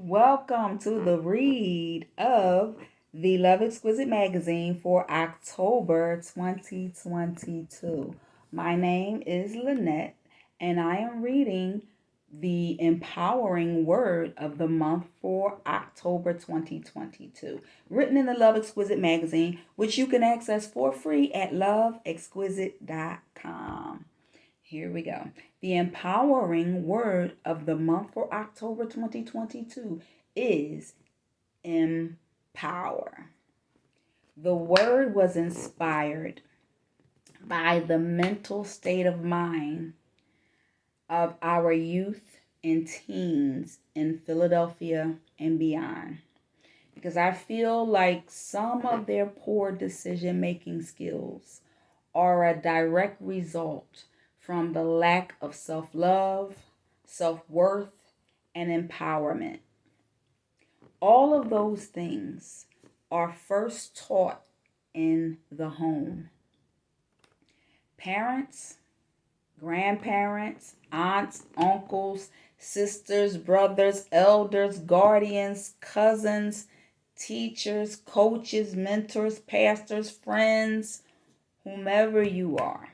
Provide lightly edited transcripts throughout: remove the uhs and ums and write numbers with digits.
Welcome to the read of the Love Exquisite Magazine for October 2022. My name is Lynette, and I am reading the empowering word of the month for October 2022, written in the Love Exquisite Magazine, which you can access for free at loveexquisite.com. Here we go. The empowering word of the month for October 2022 is empower. The word was inspired by the mental state of mind of our youth and teens in Philadelphia and beyond. Because I feel like some of their poor decision making skills are a direct result from the lack of self love, self worth, and empowerment. All of those things are first taught in the home. Parents, grandparents, aunts, uncles, sisters, brothers, elders, guardians, cousins, teachers, coaches, mentors, pastors, friends, whomever you are.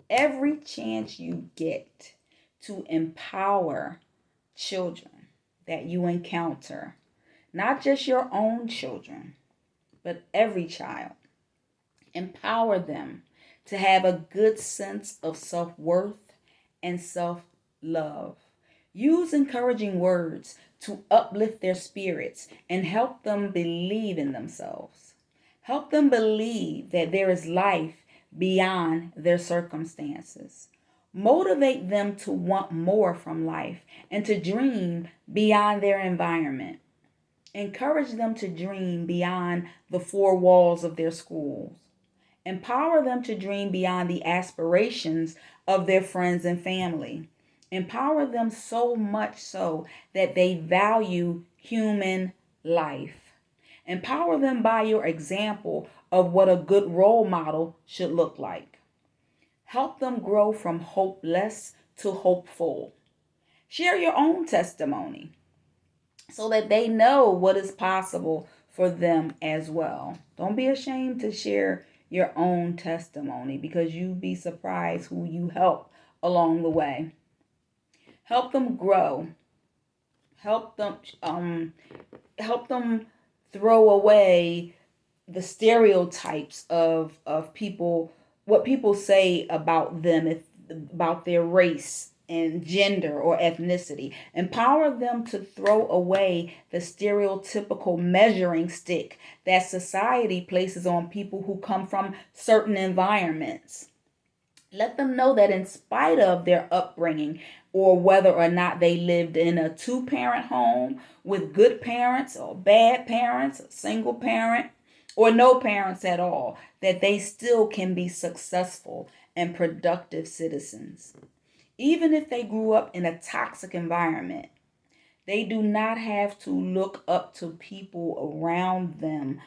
Every chance you get to empower children that you encounter, not just your own children, but every child, empower them to have a good sense of self-worth and self-love. Use encouraging words to uplift their spirits and help them believe in themselves. Help them believe that there is life beyond their circumstances. Motivate them to want more from life and to dream beyond their environment. Encourage them to dream beyond the four walls of their schools. Empower them to dream beyond the aspirations of their friends and family. Empower them so much so that they value human life. Empower them by your example of what a good role model should look like. Help them grow from hopeless to hopeful. Share your own testimony so that they know what is possible for them as well. Don't be ashamed to share your own testimony because you'd be surprised who you help along the way. Help them grow. Help them throw away the stereotypes of people, what people say about them, about their race and gender or ethnicity. Empower them to throw away the stereotypical measuring stick that society places on people who come from certain environments. Let them know that in spite of their upbringing, or whether or not they lived in a two-parent home with good parents or bad parents, a single parent, or no parents at all, that they still can be successful and productive citizens. Even if they grew up in a toxic environment, they do not have to look up to people around them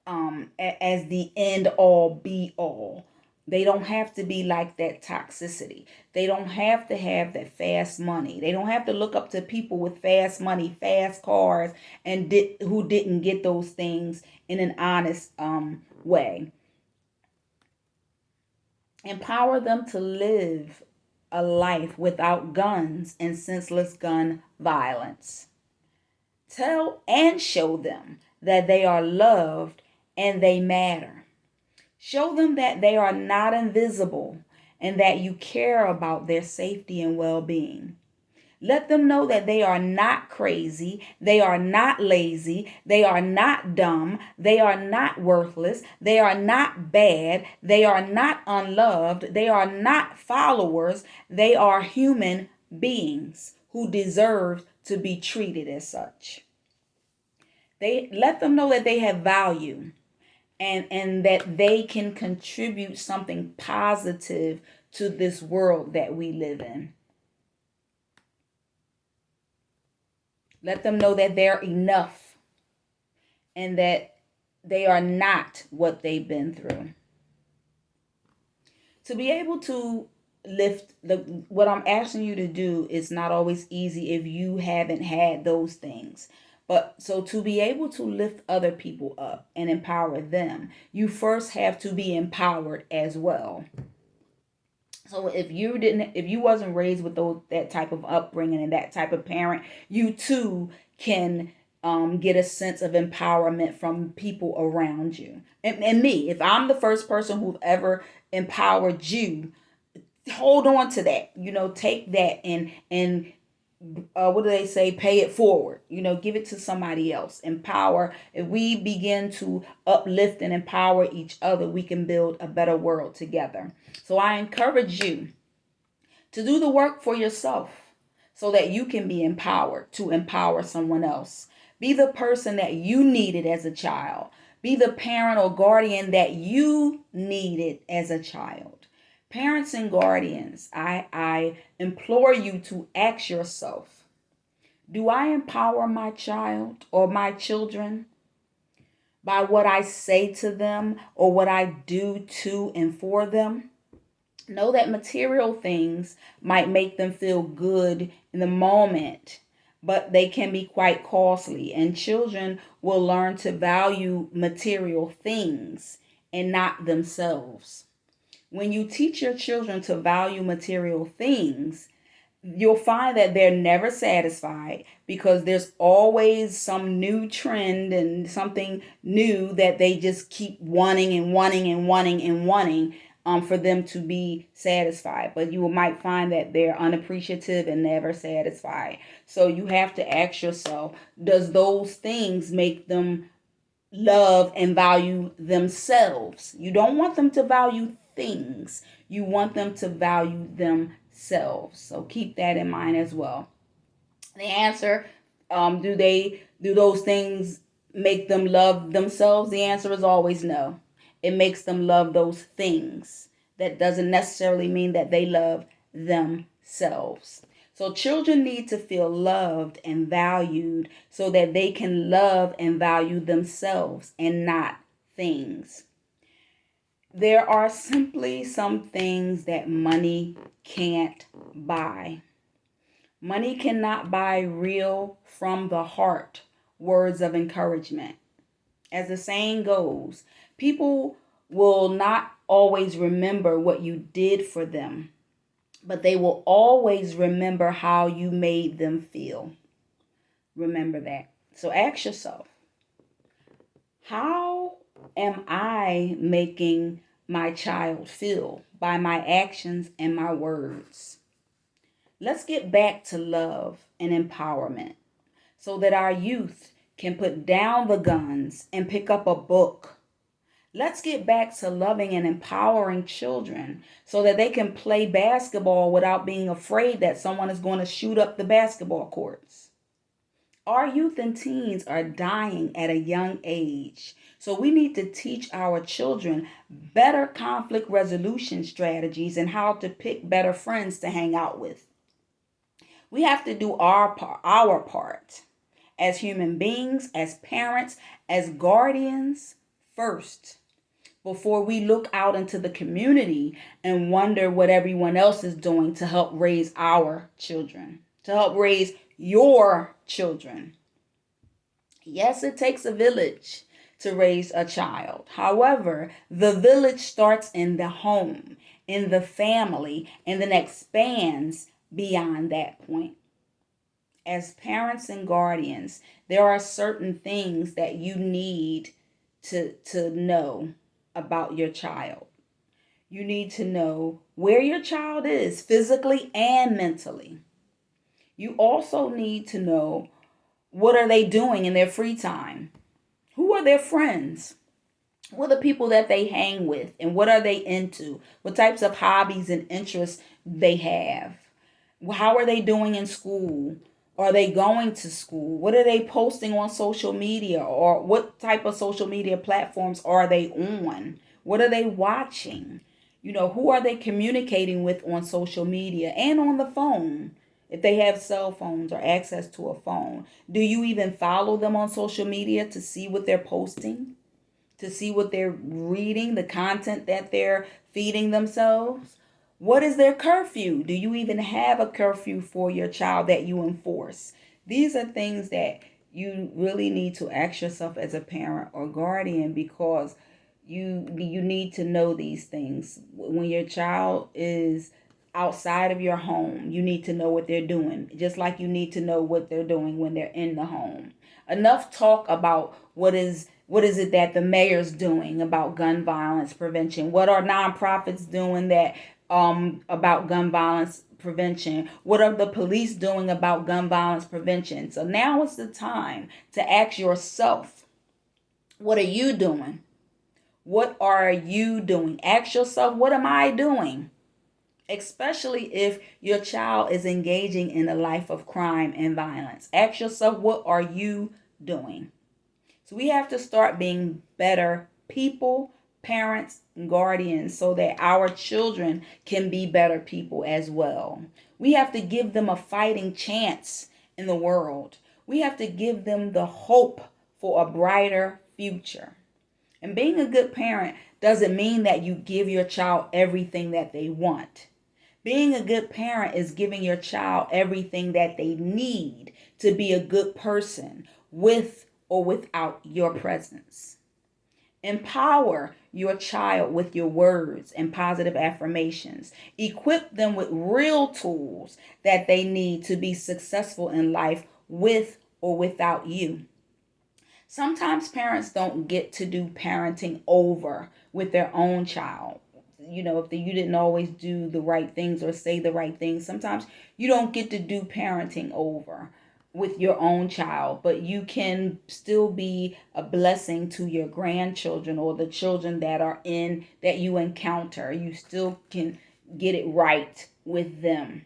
as the end all be all. They don't have to be like that toxicity. They don't have to have that fast money. They don't have to look up to people with fast money, fast cars, and who didn't get those things in an honest way. Empower them to live a life without guns and senseless gun violence. Tell and show them that they are loved and they matter. Show them that they are not invisible and that you care about their safety and well being. Let them know that they are not crazy, they are not lazy, they are not dumb, they are not worthless, they are not bad, they are not unloved, they are not followers, they are human beings who deserve to be treated as such. They let them know that they have value and that they can contribute something positive to this world that we live in. Let them know that they're enough and that they are not what they've been through. To be able to lift the what I'm asking you to do is not always easy if you haven't had those things. But so to be able to lift other people up and empower them, you first have to be empowered as well. So if you wasn't raised with that type of upbringing and that type of parent, you too can get a sense of empowerment from people around you. And me, if I'm the first person who've ever empowered you, hold on to that. Take that and what do they say? Pay it forward. Give it to somebody else. Empower. If we begin to uplift and empower each other, we can build a better world together. So I encourage you to do the work for yourself so that you can be empowered to empower someone else. Be the person that you needed as a child. Be the parent or guardian that you needed as a child. Parents and guardians, I implore you to ask yourself, do I empower my child or my children by what I say to them or what I do to and for them? Know that material things might make them feel good in the moment, but they can be quite costly. And children will learn to value material things and not themselves. When you teach your children to value material things, you'll find that they're never satisfied because there's always some new trend and something new that they just keep wanting and wanting and wanting and wanting for them to be satisfied. But you might find that they're unappreciative and never satisfied. So you have to ask yourself, does those things make them love and value themselves? You don't want them to value things. You want them to value themselves. So keep that in mind as well. The answer, do those things make them love themselves? The answer is always no. It makes them love those things. That doesn't necessarily mean that they love themselves. So children need to feel loved and valued so that they can love and value themselves and not things. There are simply some things that money can't buy. Money cannot buy real from the heart words of encouragement. As the saying goes, people will not always remember what you did for them, but they will always remember how you made them feel. Remember that. So ask yourself, how am I making my child feel by my actions and my words? Let's get back to love and empowerment so that our youth can put down the guns and pick up a book. Let's get back to loving and empowering children so that they can play basketball without being afraid that someone is going to shoot up the basketball courts. Our youth and teens are dying at a young age. So we need to teach our children better conflict resolution strategies and how to pick better friends to hang out with. We have to do our part as human beings, as parents, as guardians first before we look out into the community and wonder what everyone else is doing to help raise our children, to help raise your children. Yes, it takes a village to raise a child. However, the village starts in the home, in the family, and then expands beyond that point. As parents and guardians, there are certain things that you need to know about your child. You need to know where your child is physically and mentally. You also need to know what are they doing in their free time? Who are their friends? What are the people that they hang with and what are they into? What types of hobbies and interests they have? How are they doing in school? Are they going to school? What are they posting on social media? Or what type of social media platforms are they on? What are they watching? Who are they communicating with on social media and on the phone? If they have cell phones or access to a phone, do you even follow them on social media to see what they're posting? To see what they're reading, the content that they're feeding themselves? What is their curfew? Do you even have a curfew for your child that you enforce? These are things that you really need to ask yourself as a parent or guardian, because you need to know these things. When your child is outside of your home, you need to know what they're doing, just like you need to know what they're doing when they're in the home. Enough talk about what is it that the mayor's doing about gun violence prevention? What are nonprofits doing that about gun violence prevention? What are the police doing about gun violence prevention? So now is the time to ask yourself, what are you doing? What are you doing? Ask yourself, what am I doing? Especially if your child is engaging in a life of crime and violence. Ask yourself, what are you doing? So we have to start being better people, parents, and guardians, so that our children can be better people as well. We have to give them a fighting chance in the world. We have to give them the hope for a brighter future. And being a good parent doesn't mean that you give your child everything that they want. Being a good parent is giving your child everything that they need to be a good person, with or without your presence. Empower your child with your words and positive affirmations. Equip them with real tools that they need to be successful in life, with or without you. Sometimes parents don't get to do parenting over with their own child. If you didn't always do the right things or say the right things, sometimes you don't get to do parenting over with your own child, but you can still be a blessing to your grandchildren or the children that you encounter. You still can get it right with them.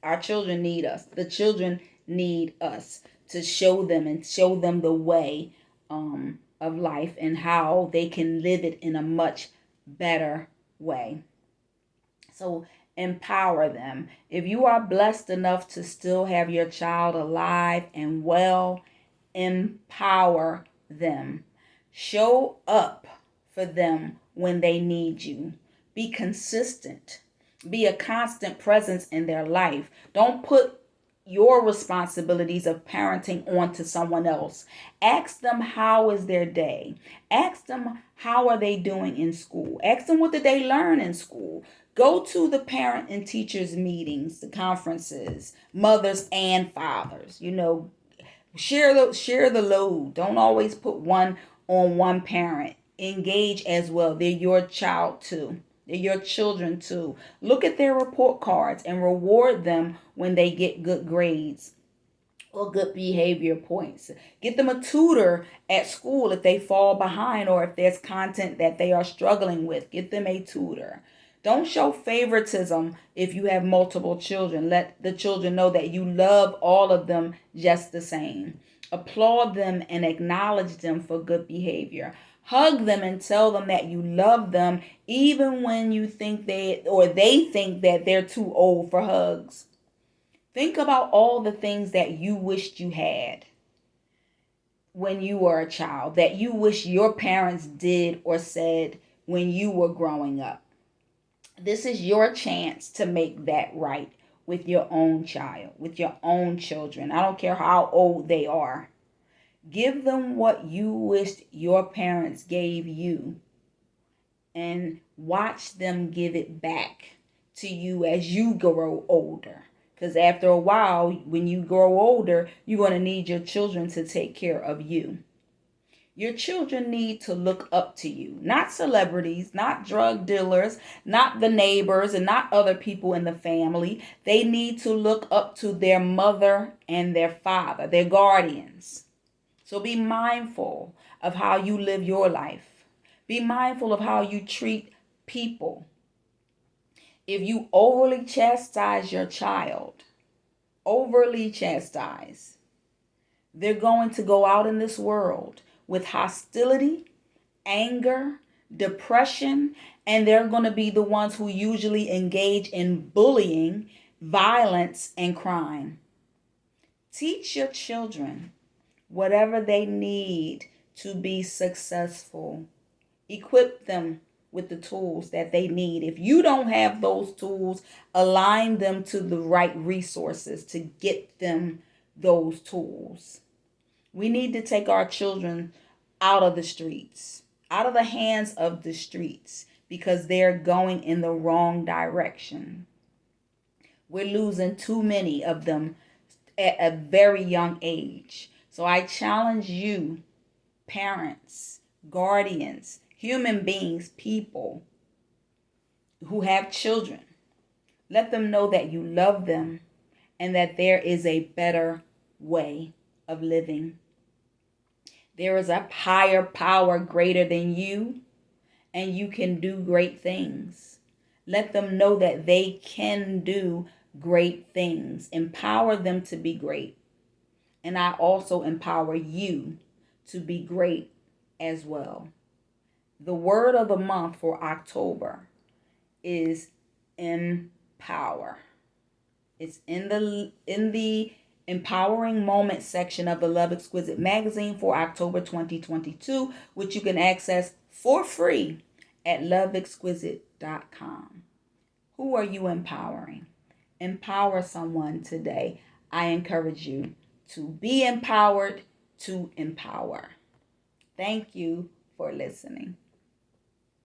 Our children need us. The children need us to show them the way of life and how they can live it in a much better way. So empower them. If you are blessed enough to still have your child alive and well, empower them. Show up for them when they need you. Be consistent. Be a constant presence in their life. Don't put your responsibilities of parenting onto someone else. Ask them, how is their day? Ask them, how are they doing in school? Ask them, what did they learn in school? Go to the parent and teachers meetings, the conferences, mothers and fathers. Share the load. Don't always put one on one parent. Engage as well. They're your child too. They're your children too. Look at their report cards and reward them when they get good grades or good behavior points. Get them a tutor at school if they fall behind or if there's content that they are struggling with. Get them a tutor. Don't show favoritism if you have multiple children. Let the children know that you love all of them just the same. Applaud them and acknowledge them for good behavior. Hug them and tell them that you love them, even when you think they think that they're too old for hugs. Think about all the things that you wished you had when you were a child, that you wish your parents did or said when you were growing up. This is your chance to make that right with your own child, with your own children. I don't care how old they are. Give them what you wished your parents gave you, and watch them give it back to you as you grow older. Because after a while, when you grow older, you're going to need your children to take care of you. Your children need to look up to you, not celebrities, not drug dealers, not the neighbors, and not other people in the family. They need to look up to their mother and their father, their guardians. So be mindful of how you live your life. Be mindful of how you treat people. If you overly chastise your child, overly chastise, they're going to go out in this world with hostility, anger, depression, and they're going to be the ones who usually engage in bullying, violence, and crime. Teach your children whatever they need to be successful. Equip them with the tools that they need. If you don't have those tools, align them to the right resources to get them those tools. We need to take our children out of the streets, out of the hands of the streets, because they're going in the wrong direction. We're losing too many of them at a very young age. So I challenge you, parents, guardians, human beings, people who have children, let them know that you love them and that there is a better way of living. There is a higher power greater than you, and you can do great things. Let them know that they can do great things. Empower them to be great. And I also empower you to be great as well. The word of the month for October is empower. It's in the empowering moment section of the Love Exquisite Magazine for October 2022, which you can access for free at loveexquisite.com. Who are you empowering? Empower someone today. I encourage you to be empowered to empower. Thank you for listening.